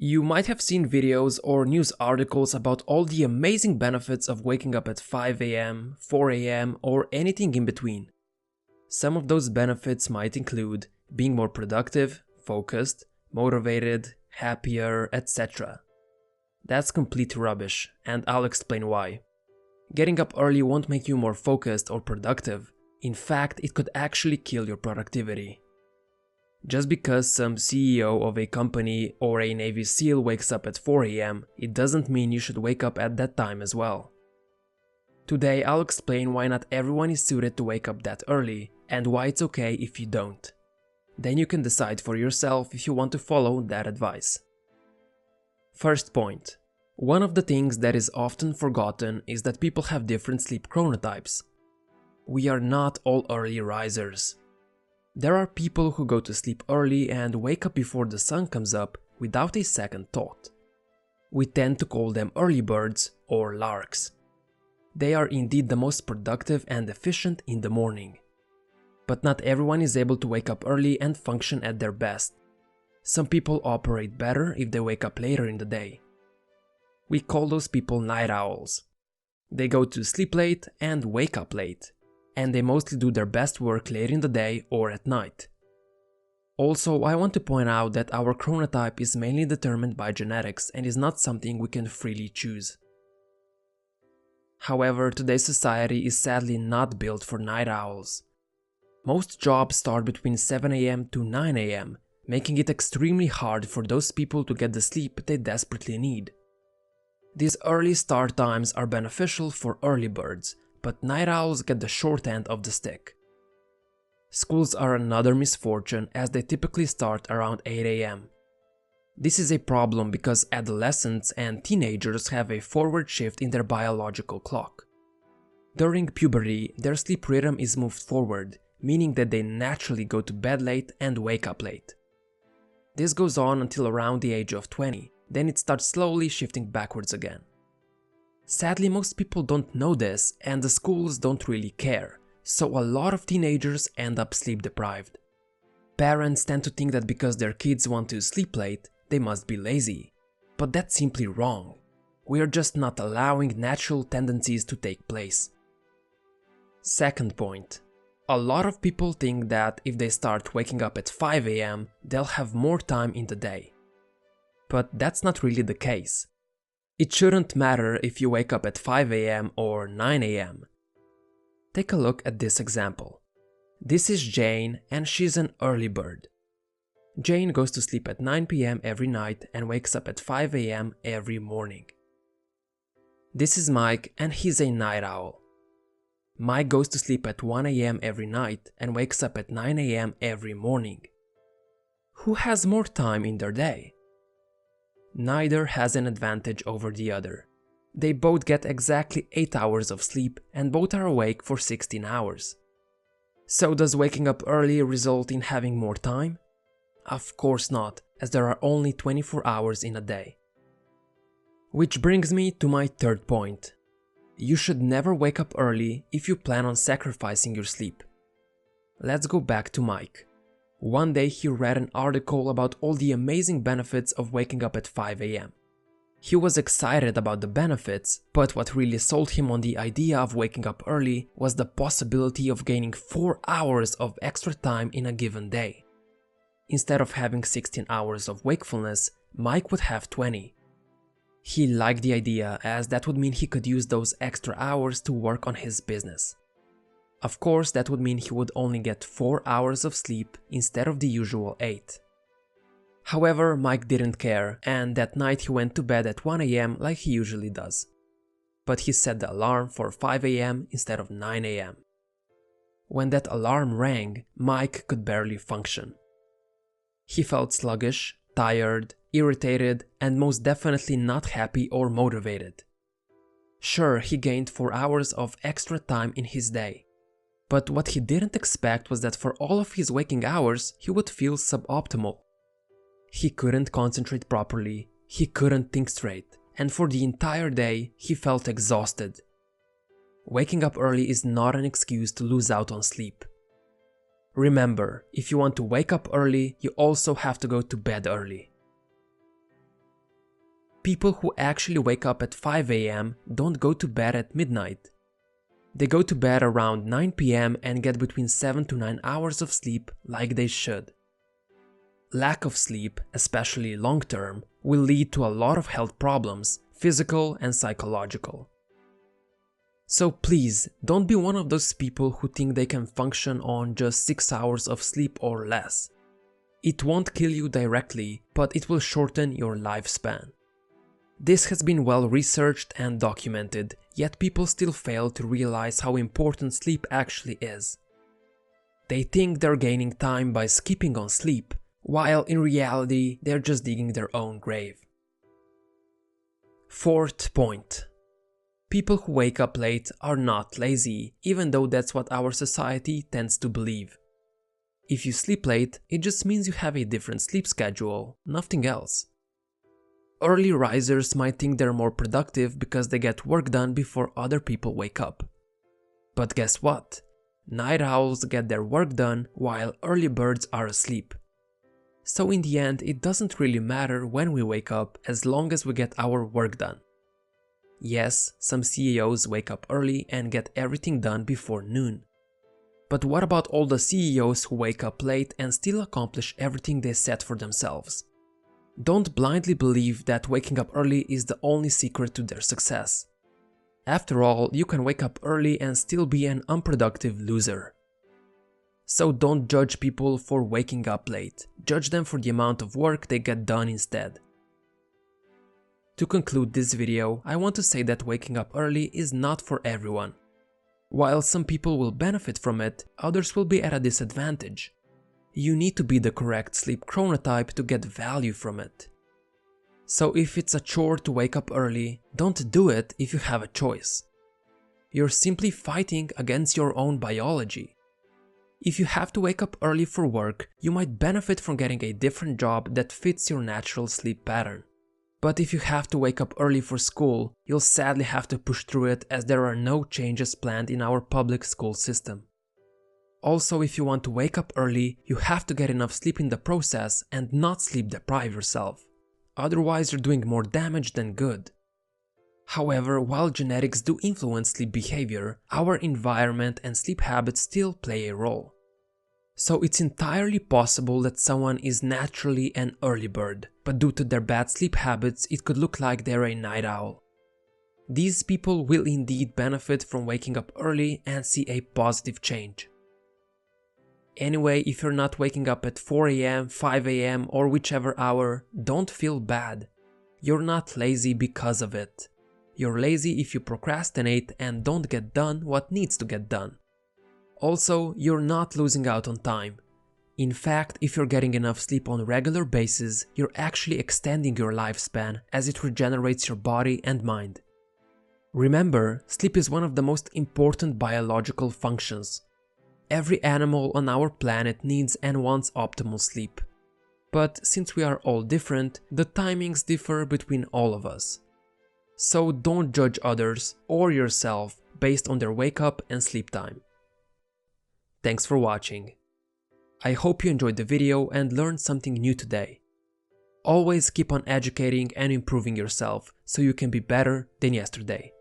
You might have seen videos or news articles about all the amazing benefits of waking up at 5 am, 4 am, or anything in between. Some of those benefits might include being more productive, focused, motivated, happier, etc. That's complete rubbish, and I'll explain why. Getting up early won't make you more focused or productive. In fact, it could actually kill your productivity. Just because some CEO of a company or a Navy SEAL wakes up at 4 am, it doesn't mean you should wake up at that time as well. Today I'll explain why not everyone is suited to wake up that early, and why it's okay if you don't. Then you can decide for yourself if you want to follow that advice. First point. One of the things that is often forgotten is that people have different sleep chronotypes. We are not all early risers. There are people who go to sleep early and wake up before the sun comes up without a second thought. We tend to call them early birds or larks. They are indeed the most productive and efficient in the morning. But not everyone is able to wake up early and function at their best. Some people operate better if they wake up later in the day. We call those people night owls. They go to sleep late and wake up late, and they mostly do their best work late in the day or at night. Also, I want to point out that our chronotype is mainly determined by genetics and is not something we can freely choose. However, today's society is sadly not built for night owls. Most jobs start between 7 am to 9 am, making it extremely hard for those people to get the sleep they desperately need. These early start times are beneficial for early birds, but night owls get the short end of the stick. Schools are another misfortune as they typically start around 8 am. This is a problem because adolescents and teenagers have a forward shift in their biological clock. During puberty, their sleep rhythm is moved forward, meaning that they naturally go to bed late and wake up late. This goes on until around the age of 20, then it starts slowly shifting backwards again. Sadly, most people don't know this and the schools don't really care, so a lot of teenagers end up sleep deprived. Parents tend to think that because their kids want to sleep late, they must be lazy. But that's simply wrong. We are just not allowing natural tendencies to take place. Second point. A lot of people think that if they start waking up at 5 am, they'll have more time in the day. But that's not really the case. It shouldn't matter if you wake up at 5 am or 9 am. Take a look at this example. This is Jane and she's an early bird. Jane goes to sleep at 9 p.m. every night and wakes up at 5 am every morning. This is Mike and he's a night owl. Mike goes to sleep at 1 am every night and wakes up at 9 am every morning. Who has more time in their day? Neither has an advantage over the other. They both get exactly 8 hours of sleep and both are awake for 16 hours. So does waking up early result in having more time? Of course not, as there are only 24 hours in a day. Which brings me to my third point. You should never wake up early if you plan on sacrificing your sleep. Let's go back to Mike. One day he read an article about all the amazing benefits of waking up at 5 am. He was excited about the benefits, but what really sold him on the idea of waking up early was the possibility of gaining 4 hours of extra time in a given day. Instead of having 16 hours of wakefulness, Mike would have 20. He liked the idea as that would mean he could use those extra hours to work on his business. Of course, that would mean he would only get 4 hours of sleep instead of the usual 8. However, Mike didn't care, and that night he went to bed at 1 am like he usually does. But he set the alarm for 5 am instead of 9 am. When that alarm rang, Mike could barely function. He felt sluggish, tired, irritated, and most definitely not happy or motivated. Sure, he gained 4 hours of extra time in his day. But what he didn't expect was that for all of his waking hours, he would feel suboptimal. He couldn't concentrate properly, he couldn't think straight, and for the entire day, he felt exhausted. Waking up early is not an excuse to lose out on sleep. Remember, if you want to wake up early, you also have to go to bed early. People who actually wake up at 5 AM don't go to bed at midnight. They go to bed around 9 PM and get between 7 to 9 hours of sleep like they should. Lack of sleep, especially long term, will lead to a lot of health problems, physical and psychological. So please, don't be one of those people who think they can function on just 6 hours of sleep or less. It won't kill you directly, but it will shorten your lifespan. This has been well researched and documented, yet people still fail to realize how important sleep actually is. They think they're gaining time by skipping on sleep, while in reality they're just digging their own grave. Fourth point. People who wake up late are not lazy, even though that's what our society tends to believe. If you sleep late, it just means you have a different sleep schedule, nothing else. Early risers might think they're more productive because they get work done before other people wake up. But guess what? Night owls get their work done while early birds are asleep. So in the end, it doesn't really matter when we wake up as long as we get our work done. Yes, some CEOs wake up early and get everything done before noon. But what about all the CEOs who wake up late and still accomplish everything they set for themselves? Don't blindly believe that waking up early is the only secret to their success. After all, you can wake up early and still be an unproductive loser. So don't judge people for waking up late, judge them for the amount of work they get done instead. To conclude this video, I want to say that waking up early is not for everyone. While some people will benefit from it, others will be at a disadvantage. You need to be the correct sleep chronotype to get value from it. So if it's a chore to wake up early, don't do it if you have a choice. You're simply fighting against your own biology. If you have to wake up early for work, you might benefit from getting a different job that fits your natural sleep pattern. But if you have to wake up early for school, you'll sadly have to push through it as there are no changes planned in our public school system. Also, if you want to wake up early, you have to get enough sleep in the process and not sleep deprive yourself. Otherwise, you're doing more damage than good. However, while genetics do influence sleep behavior, our environment and sleep habits still play a role. So it's entirely possible that someone is naturally an early bird, but due to their bad sleep habits, it could look like they're a night owl. These people will indeed benefit from waking up early and see a positive change. Anyway, if you're not waking up at 4 AM, 5 AM or whichever hour, don't feel bad. You're not lazy because of it. You're lazy if you procrastinate and don't get done what needs to get done. Also, you're not losing out on time. In fact, if you're getting enough sleep on a regular basis, you're actually extending your lifespan as it regenerates your body and mind. Remember, sleep is one of the most important biological functions. Every animal on our planet needs and wants optimal sleep. But since we are all different, the timings differ between all of us. So don't judge others or yourself based on their wake up and sleep time. Thanks for watching. I hope you enjoyed the video and learned something new today. Always keep on educating and improving yourself so you can be better than yesterday.